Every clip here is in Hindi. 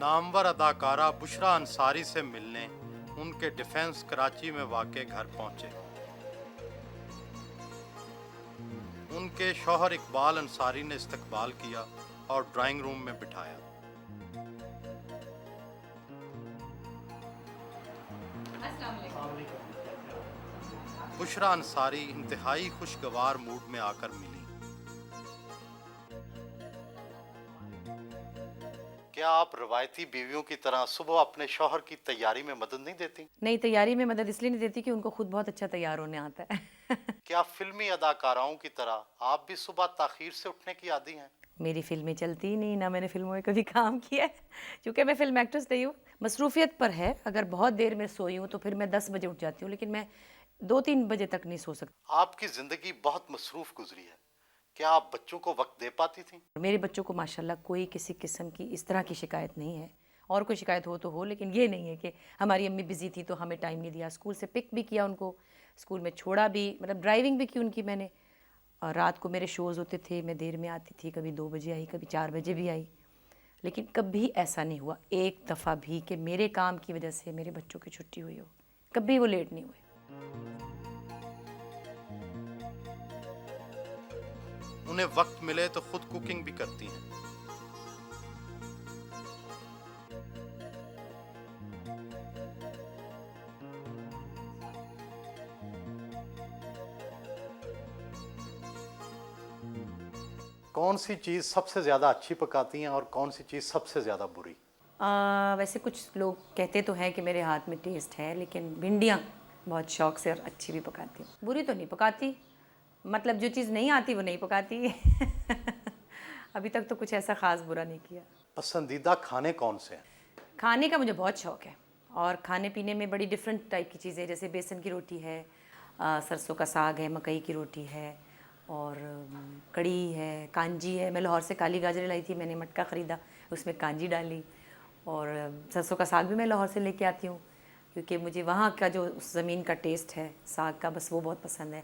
नामवर अदाकारा बुशरा अंसारी से मिलने उनके डिफेंस कराची में वाक़े घर पहुंचे। उनके शौहर इकबाल अंसारी ने इस्तकबाल किया और ड्राइंग रूम में बिठाया। बुशरा अंसारी इंतहाई खुशगवार मूड में आकर मिली। क्या आप रवायती बीवियों की तरह सुबह अपने शौहर की तैयारी में मदद नहीं देती? नहीं, तैयारी में मदद इसलिए नहीं देती कि उनको खुद बहुत अच्छा तैयार होने आता है। क्या फिल्मी अदाकाराओं की तरह आप भी सुबह ताखीर से उठने की आदी हैं? मेरी फिल्में चलती ही नहीं, ना मैंने फिल्मों में कभी काम किया है, क्योंकि मैं फिल्म एक्ट्रेस नहीं हूँ। मसरूफियत पर है, अगर बहुत देर में सोई हूँ तो फिर मैं 10 बजे उठ जाती हूँ, लेकिन मैं 2-3 बजे तक नहीं सो सकती। आपकी जिंदगी बहुत मसरूफ गुजरी है, क्या आप बच्चों को वक्त दे पाती थीं? मेरे बच्चों को माशाल्लाह कोई किसी किस्म की इस तरह की शिकायत नहीं है, और कोई शिकायत हो तो हो, लेकिन ये नहीं है कि हमारी अम्मी बिज़ी थी तो हमें टाइम नहीं दिया। स्कूल से पिक भी किया उनको, स्कूल में छोड़ा भी, मतलब ड्राइविंग भी की उनकी मैंने। और रात को मेरे शोज़ होते थे, मैं देर में आती थी, कभी 2 बजे आई, कभी 4 बजे भी आई, लेकिन कभी ऐसा नहीं हुआ एक दफ़ा भी कि मेरे काम की वजह से मेरे बच्चों की छुट्टी हुई हो। कभी वो लेट नहीं हुए। उन्हें वक्त मिले तो खुद कुकिंग भी करती हैं। कौन सी चीज़ सबसे ज़्यादा अच्छी पकाती हैं और कौन सी चीज़ सबसे ज़्यादा बुरी? वैसे कुछ लोग कहते तो हैं कि मेरे हाथ में टेस्ट है, लेकिन भिंडियाँ बहुत शौक से और अच्छी भी पकाती हूँ। बुरी तो नहीं पकाती, मतलब जो चीज़ नहीं आती वो नहीं पकाती। अभी तक तो कुछ ऐसा ख़ास बुरा नहीं किया। पसंदीदा खाने कौन से हैं? खाने का मुझे बहुत शौक़ है, और खाने पीने में बड़ी डिफरेंट टाइप की चीज़ें, जैसे बेसन की रोटी है, सरसों का साग है, मकई की रोटी है, और कड़ी है, कांजी है। मैं लाहौर से काली गाजरें लाई थी, मैंने मटका ख़रीदा, उसमें कांजी डाली। और सरसों का साग भी मैं लाहौर से लेके आती हूँ, क्योंकि मुझे वहाँ का जो उस ज़मीन का टेस्ट है साग का, बस वो बहुत पसंद है।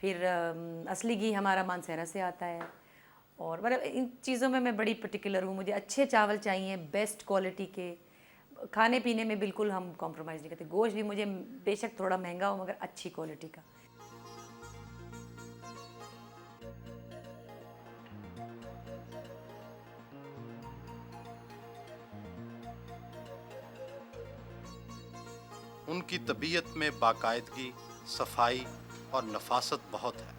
फिर असली घी हमारा मानसहरा से आता है। और मतलब इन चीज़ों में मैं बड़ी पर्टिकुलर हूँ, मुझे अच्छे चावल चाहिए, बेस्ट क्वालिटी के। खाने पीने में बिल्कुल हम कॉम्प्रोमाइज़ नहीं करते। गोश्त भी मुझे बेशक थोड़ा महंगा हो, मगर अच्छी क्वालिटी का। उनकी तबीयत में बाकायदगी, सफाई और नफासत बहुत है।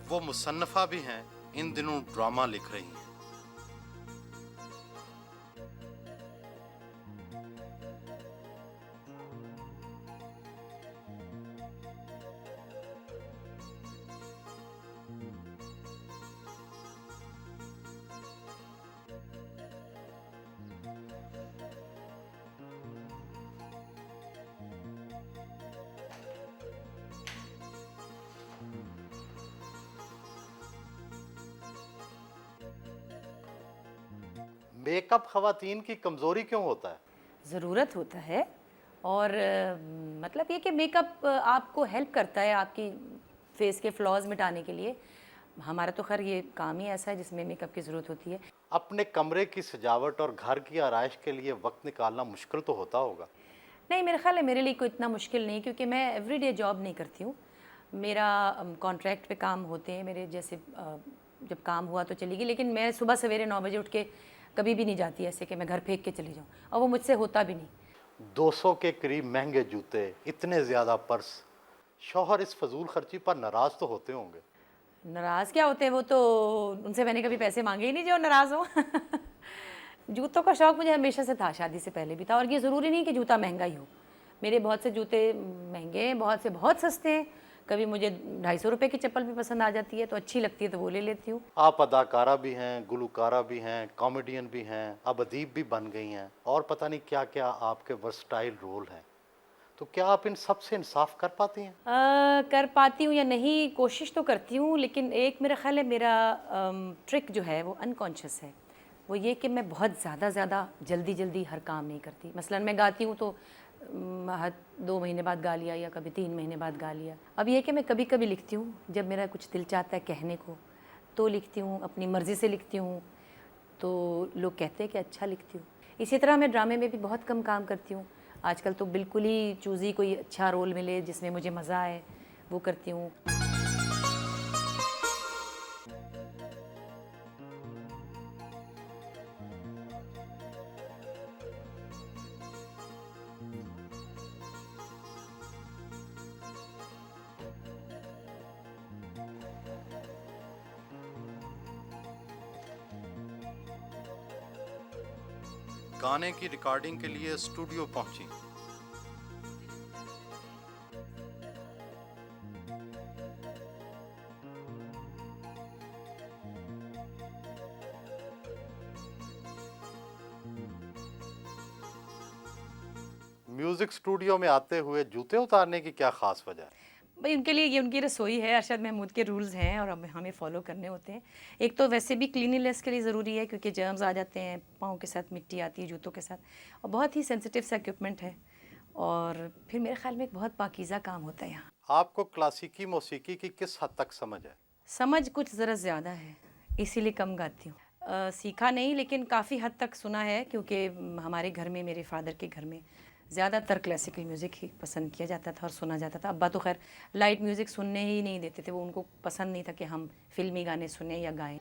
वो मुसन्नफ़ा भी हैं, इन दिनों ड्रामा लिख रही हैं। मेकअप ख़वातीन की कमज़ोरी क्यों होता है? ज़रूरत होता है, और मतलब ये कि मेकअप आपको हेल्प करता है आपकी फेस के फ्लॉज मिटाने के लिए। हमारा तो खैर ये काम ही ऐसा है जिसमें मेकअप की ज़रूरत होती है। अपने कमरे की सजावट और घर की आराइश के लिए वक्त निकालना मुश्किल तो होता होगा। नहीं, मेरा ख़्याल है मेरे लिए कोई इतना मुश्किल नहीं, क्योंकि मैं एवरीडे जॉब नहीं करती हूँ। मेरा कॉन्ट्रैक्ट पे काम होते हैं मेरे, जैसे जब काम हुआ तो चली गई, लेकिन मैं सुबह सवेरे 9 बजे उठ के कभी भी नहीं जाती ऐसे कि मैं घर फेंक के चली जाऊँ, और वो मुझसे होता भी नहीं। 200 के करीब महंगे जूते, इतने ज़्यादा पर्स, शौहर इस फजूल खर्ची पर नाराज़ तो होते होंगे। नाराज़ क्या होते हैं, वो तो उनसे मैंने कभी पैसे मांगे ही नहीं जो नाराज़ हो। जूतों का शौक़ मुझे हमेशा से था, शादी से पहले भी था, और ये ज़रूरी नहीं कि जूता महंगा ही हो। मेरे बहुत से जूते महंगे हैं, बहुत से बहुत सस्ते हैं। कभी मुझे 250 रुपये की चप्पल भी पसंद आ जाती है, तो अच्छी लगती है तो वो ले लेती हूँ। आप अदाकारा भी हैं, गुलकारा भी हैं, कॉमेडियन भी हैं, अब अदीब भी बन गई हैं, और पता नहीं क्या क्या आपके वर्सटाइल रोल हैं। तो क्या आप इन सब से इंसाफ कर पाती हैं? कर पाती हूँ या नहीं, कोशिश तो करती हूँ, लेकिन एक मेरा ख़्याल है मेरा ट्रिक जो है वो अनकॉन्शियस है। वो ये कि मैं बहुत ज़्यादा जल्दी हर काम नहीं करती। मसलन मैं गाती हूँ तो 2 महीने बाद गा लिया या कभी 3 महीने बाद गा लिया। अब ये है कि मैं कभी कभी लिखती हूँ, जब मेरा कुछ दिल चाहता है कहने को तो लिखती हूँ, अपनी मर्ज़ी से लिखती हूँ, तो लोग कहते हैं कि अच्छा लिखती हूँ। इसी तरह मैं ड्रामे में भी बहुत कम काम करती हूँ आजकल, तो बिल्कुल ही चूज़ी कोई अच्छा रोल मिले जिसमें मुझे मज़ा आए वो करती हूँ। गाने की रिकॉर्डिंग के लिए स्टूडियो पहुंची। म्यूजिक स्टूडियो में आते हुए जूते उतारने की क्या खास वजह है? भाई उनके लिए ये उनकी रसोई है, अरशद महमूद के रूल्स हैं और हमें फॉलो करने होते हैं। एक तो वैसे भी क्लीनिनेस के लिए ज़रूरी है क्योंकि जर्म्स आ जाते हैं, पाँव के साथ मिट्टी आती है जूतों के साथ, और बहुत ही सेंसिटिव सा इक्विपमेंट है, और फिर मेरे ख्याल में एक बहुत पाकीज़ा काम होता है यहाँ। आपको क्लासिकी मौसीकी की किस हद तक समझ है? समझ कुछ ज़रा ज़्यादा है, इसीलिए कम गाती हूँ। सीखा नहीं लेकिन काफ़ी हद तक सुना है, क्योंकि हमारे घर में, मेरे फादर के घर में ज़्यादातर क्लासिकल म्यूज़िक ही पसंद किया जाता था और सुना जाता था। अब्बा तो खैर लाइट म्यूज़िक सुनने ही नहीं देते थे, वो उनको पसंद नहीं था कि हम फ़िल्मी गाने सुने या गाएं।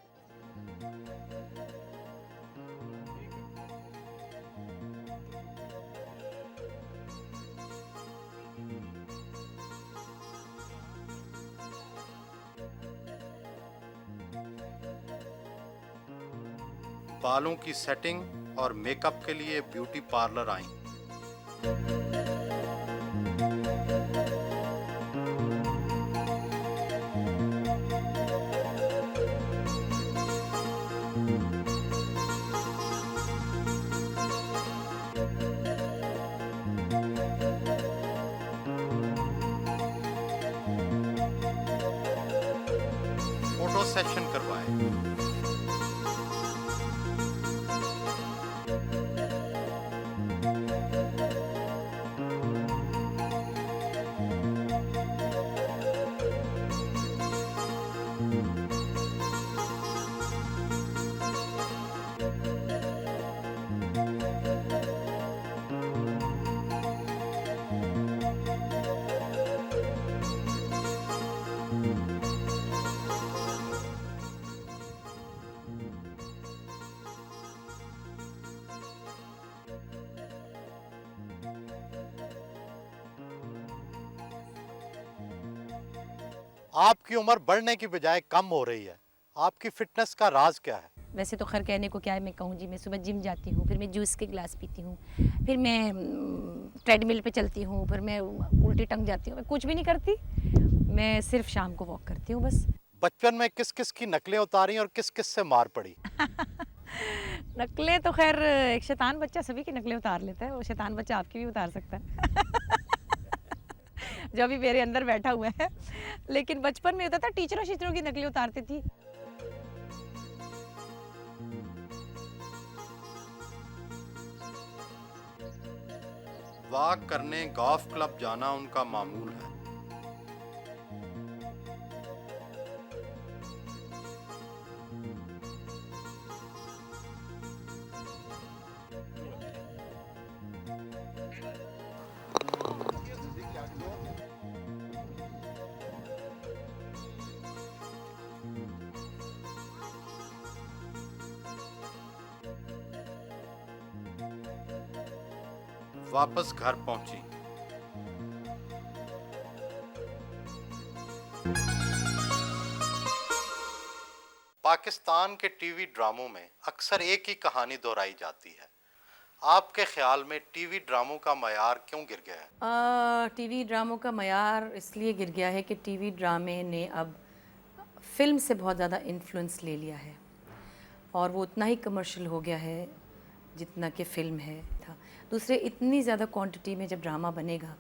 बालों की सेटिंग और मेकअप के लिए ब्यूटी पार्लर आई। फोटो सेशन करवाए। आपकी उम्र बढ़ने की बजाय कम हो रही है, आपकी फिटनेस का राज क्या है? वैसे तो खैर कहने को क्या है, मैं कहूँ जी, मैं सुबह जिम जाती हूँ, फिर मैं जूस के गिलास पीती हूँ, फिर मैं ट्रेडमिल पे चलती हूँ, फिर मैं उल्टी टंग जाती हूँ, मैं कुछ भी नहीं करती, मैं सिर्फ शाम को वॉक करती हूँ बस। बचपन में किस किस की नकलें उतारी और किस किस से मार पड़ी? नकलें तो खैर एक शैतान बच्चा सभी की नकलें उतार लेता है, वो शैतान बच्चा आपकी भी उतार सकता है। जो अभी मेरे अंदर बैठा हुआ है। लेकिन बचपन में होता था, टीचरों शीचरों की नकलें उतारती थी। वॉक करने गोल्फ क्लब जाना उनका मामूल है। वापस घर पहुंची। पाकिस्तान के टीवी ड्रामों में अक्सर एक ही कहानी दोहराई जाती है। आपके ख्याल में टीवी ड्रामों का मयार क्यों गिर गया है? टीवी ड्रामों का मयार इसलिए गिर गया है कि टीवी ड्रामे ने अब फिल्म से बहुत ज़्यादा इन्फ्लुएंस ले लिया है, और वो उतना ही कमर्शियल हो गया है जितना कि फ़िल्म है था। दूसरे, इतनी ज़्यादा क्वांटिटी में जब ड्रामा बनेगा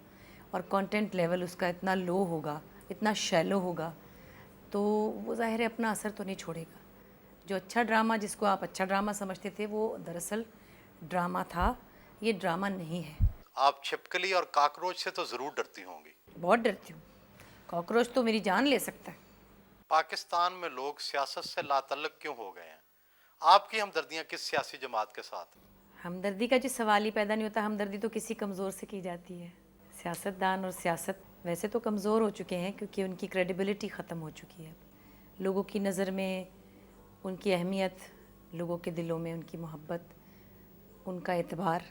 और कंटेंट लेवल उसका इतना लो होगा, इतना शैलो होगा, तो वो ज़ाहिर है अपना असर तो नहीं छोड़ेगा। जो अच्छा ड्रामा, जिसको आप अच्छा ड्रामा समझते थे, वो दरअसल ड्रामा था, ये ड्रामा नहीं है। आप छिपकली और काकरोच से तो ज़रूर डरती होंगी। बहुत डरती हूँ। कॉकरोच तो मेरी जान ले सकता है। पाकिस्तान में लोग सियासत से लातल्लुक़ क्यों हो गए हैं? आपकी हमदर्दियाँ किस सियासी जमात के साथ हैं? हमदर्दी का जो सवाल ही पैदा नहीं होता। हमदर्दी तो किसी कमज़ोर से की जाती है। सियासतदान और सियासत वैसे तो कमज़ोर हो चुके हैं क्योंकि उनकी क्रेडिबिलिटी ख़त्म हो चुकी है। लोगों की नज़र में उनकी अहमियत, लोगों के दिलों में उनकी मोहब्बत, उनका एतबार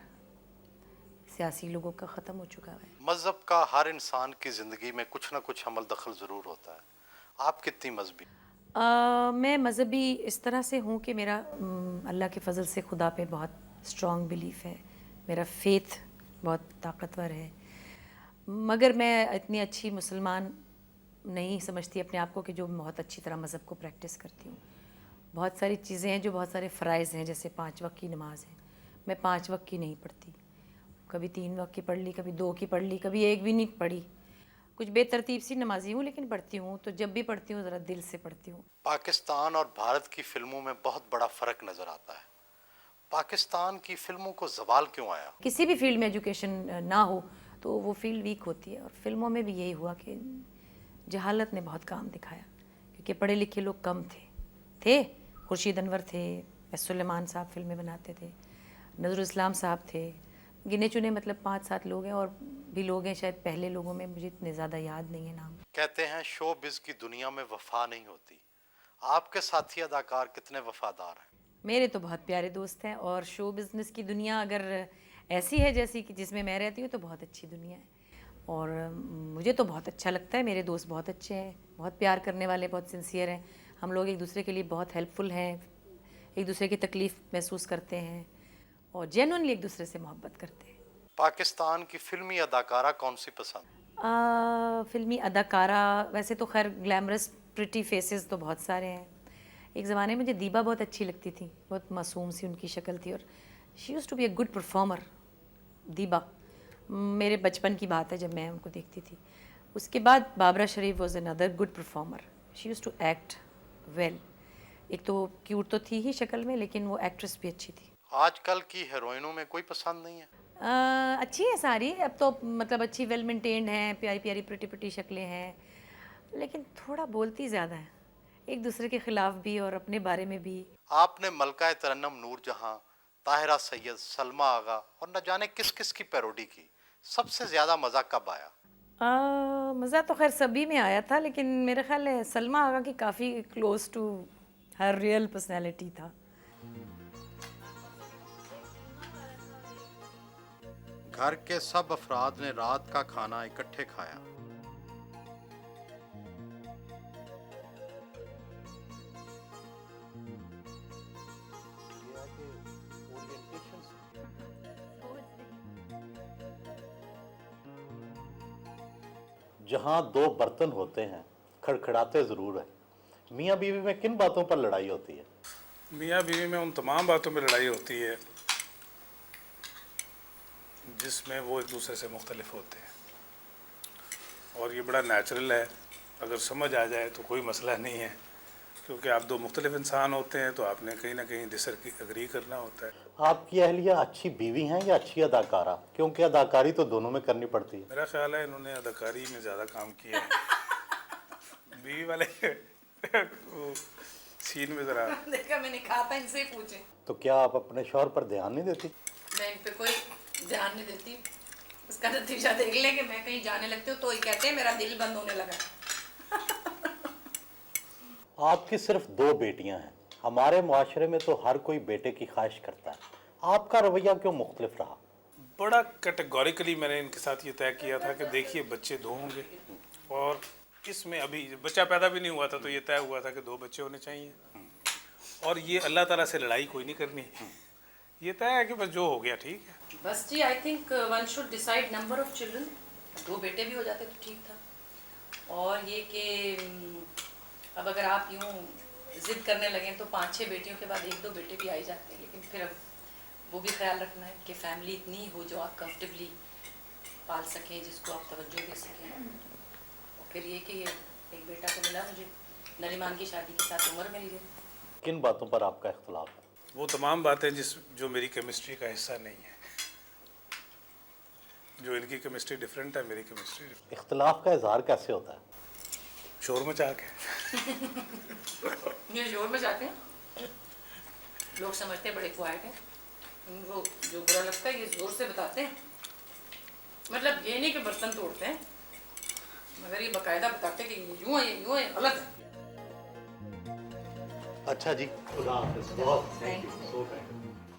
सियासी लोगों का ख़त्म हो चुका है। मज़हब का हर इंसान की ज़िंदगी में कुछ ना कुछ अमल दखल ज़रूर होता है। आप कितनी मजहबी? मैं मज़हबी इस तरह से हूँ कि मेरा अल्लाह के फ़ज़ल से खुदा पे बहुत स्ट्रॉन्ग बिलीफ है। मेरा फ़ेथ बहुत ताकतवर है। मगर मैं इतनी अच्छी मुसलमान नहीं समझती अपने आप को कि जो बहुत अच्छी तरह मज़हब को प्रैक्टिस करती हूँ। बहुत सारी चीज़ें हैं जो बहुत सारे फ़राइज़ हैं, जैसे 5 वक्त की नमाज़ है। मैं 5 वक्त की नहीं पढ़ती। कभी 3 वक्त की पढ़ ली, कभी 2 की पढ़ ली, कभी 1 भी नहीं पढ़ी। कुछ बेतरतीब सी नमाज़ी हूँ लेकिन पढ़ती हूँ, तो जब भी पढ़ती हूँ ज़रा दिल से पढ़ती हूँ। पाकिस्तान और भारत की फिल्मों में बहुत बड़ा फ़र्क नज़र आता है। पाकिस्तान की फिल्मों को ज़वाल क्यों आया? किसी भी फील्ड में एजुकेशन ना हो तो वो फील्ड वीक होती है, और फिल्मों में भी यही हुआ कि जहालत ने बहुत काम दिखाया क्योंकि पढ़े लिखे लोग कम थे। खुर्शीद अनवर थे, एस सुलेमान साहब फिल्में बनाते थे, नज़रुल इस्लाम साहब थे, गिने चुने मतलब 5-7 लोग हैं, और भी लोग हैं शायद पहले लोगों में, मुझे इतने ज़्यादा याद नहीं है नाम। कहते हैं शो बिज़ की दुनिया में वफा नहीं होती। आपके साथी अदाकार कितने वफादार हैं? मेरे तो बहुत प्यारे दोस्त हैं, और शो बिज़नेस की दुनिया अगर ऐसी है जैसी कि जिसमें मैं रहती हूँ तो बहुत अच्छी दुनिया है, और मुझे तो बहुत अच्छा लगता है। मेरे दोस्त बहुत अच्छे हैं, बहुत प्यार करने वाले, बहुत सिंसियर हैं। हम लोग एक दूसरे के लिए बहुत हेल्पफुल हैं, एक दूसरे की तकलीफ़ महसूस करते हैं और जेन्युइनली एक दूसरे से मोहब्बत करते हैं। पाकिस्तान की फिल्मी अदाकारा कौन सी पसंद? फ़िल्मी अदाकारा वैसे तो खैर ग्लैमरस प्रिटी फेसेस तो बहुत सारे हैं। एक ज़माने में मुझे दीबा बहुत अच्छी लगती थी, बहुत मासूम सी उनकी शक्ल थी, और she use to be a good performer. Deeba मेरे बचपन की बात है जब मैं उनको देखती थी। उसके बाद Babra Sharif was another good performer. She use to act well. एक तो क्यूट तो थी ही शक्ल में, लेकिन वो एक्ट्रेस भी अच्छी थी। आजकल की हीरोइनों में कोई पसंद नहीं है? अच्छी है सारी, अब तो मतलब अच्छी वेल मेंटेन्ड हैं, प्यारी प्यारी प्रिटी प्रिटी शक्लें हैं, लेकिन थोड़ा बोलती ज़्यादा है, एक दूसरे के ख़िलाफ़ भी और अपने बारे में भी। आपने मलका तरन्नुम नूरजहां, ताहिरा सैयद, सलमा आगा और न जाने किस किस की पैरोडी की। सबसे ज़्यादा मज़ा कब आया? मज़ा तो खैर सभी में आया था, लेकिन मेरा ख्याल है सलमा आगा की काफ़ी close to her real personality था। घर के सब अफराद ने रात का खाना इकट्ठे खाया। जहाँ दो बर्तन होते हैं खड़खड़ाते ज़रूर है। मियाँ बीवी में किन बातों पर लड़ाई होती है? मियाँ बीवी में उन तमाम बातों में लड़ाई होती है जिसमें वो एक दूसरे से मुख्तलिफ होते हैं, और ये बड़ा नेचुरल है। अगर समझ आ जाए तो कोई मसला नहीं है, क्योंकि आप दो मुख्तलिफ इंसान होते हैं तो आपने कहीं ना कहीं डिसएग्री करना होता है। आपकी अहलिया अच्छी बीवी हैं या अच्छी अदाकारा? क्योंकि अदाकारी तो दोनों में करनी पड़ती है। मेरा ख्याल है इन्होंने अदाकारी में ज़्यादा काम किया है। बीवी वाले वो सीन में ज़रा देखा, मैंने कहा था इनसे पूछे। तो क्या आप अपने शौहर पर ध्यान नहीं देती? मैं इन पे कोई ध्यान नहीं देती। उसका नतीजा देख ले कि मैं कहीं जाने लगती हूँ तो ही कहते हैं मेरा दिल बंद होने लगा। आपकी सिर्फ 2 बेटियां हैं। हमारे मुआशरे में तो हर कोई बेटे की ख्वाहिश करता है। आपका रवैया क्यों मुख्तलिफ रहा? बड़ा कैटेगोरिकली मैंने इनके साथ ये तय किया था कि देखिए बच्चे 2 होंगे, और इसमें अभी बच्चा पैदा भी नहीं हुआ था तो ये तय हुआ था कि 2 बच्चे होने चाहिए, और ये अल्लाह ताला से लड़ाई कोई नहीं करनी। ये तय है कि बस जो हो गया ठीक है। बस जी, I think one should decide number of children. 2 बेटे भी हो जाते तो ठीक था। और ये कि अब अगर आप यूँ ज़िद करने लगें तो 5-6 बेटियों के बाद 1-2 बेटे भी आ ही जाते हैं, लेकिन फिर अब वो भी ख्याल रखना है कि फैमिली इतनी हो जो आप कंफर्टेबली पाल सकें, जिसको आप तवज्जो दे सकें। और फिर ये कि एक बेटा तो मिला मुझे, नरीमान की शादी के साथ उम्र मिल गई। किन बातों पर आपका इख्तलाफ है? वो तमाम बातें जो मेरी केमिस्ट्री का हिस्सा नहीं है। जो इनकी केमिस्ट्री डिफरेंट है, मेरी केमिस्ट्री इख्तलाफ का इजहार कैसे होता है? शोर मचा के। ये जोर में जाते हैं, लोग समझते हैं बड़े क्वाइट है, उनको जो बुरा लगता है ये जोर से बताते हैं। मतलब ये नहीं कि बर्तन तोड़ते हैं, मगर ये बकायदा बताते हैं कि ये यूं है, ये यूं है, गलत है। अच्छा जी, खुदा हाफिज़। बहुत thank you, so thank you.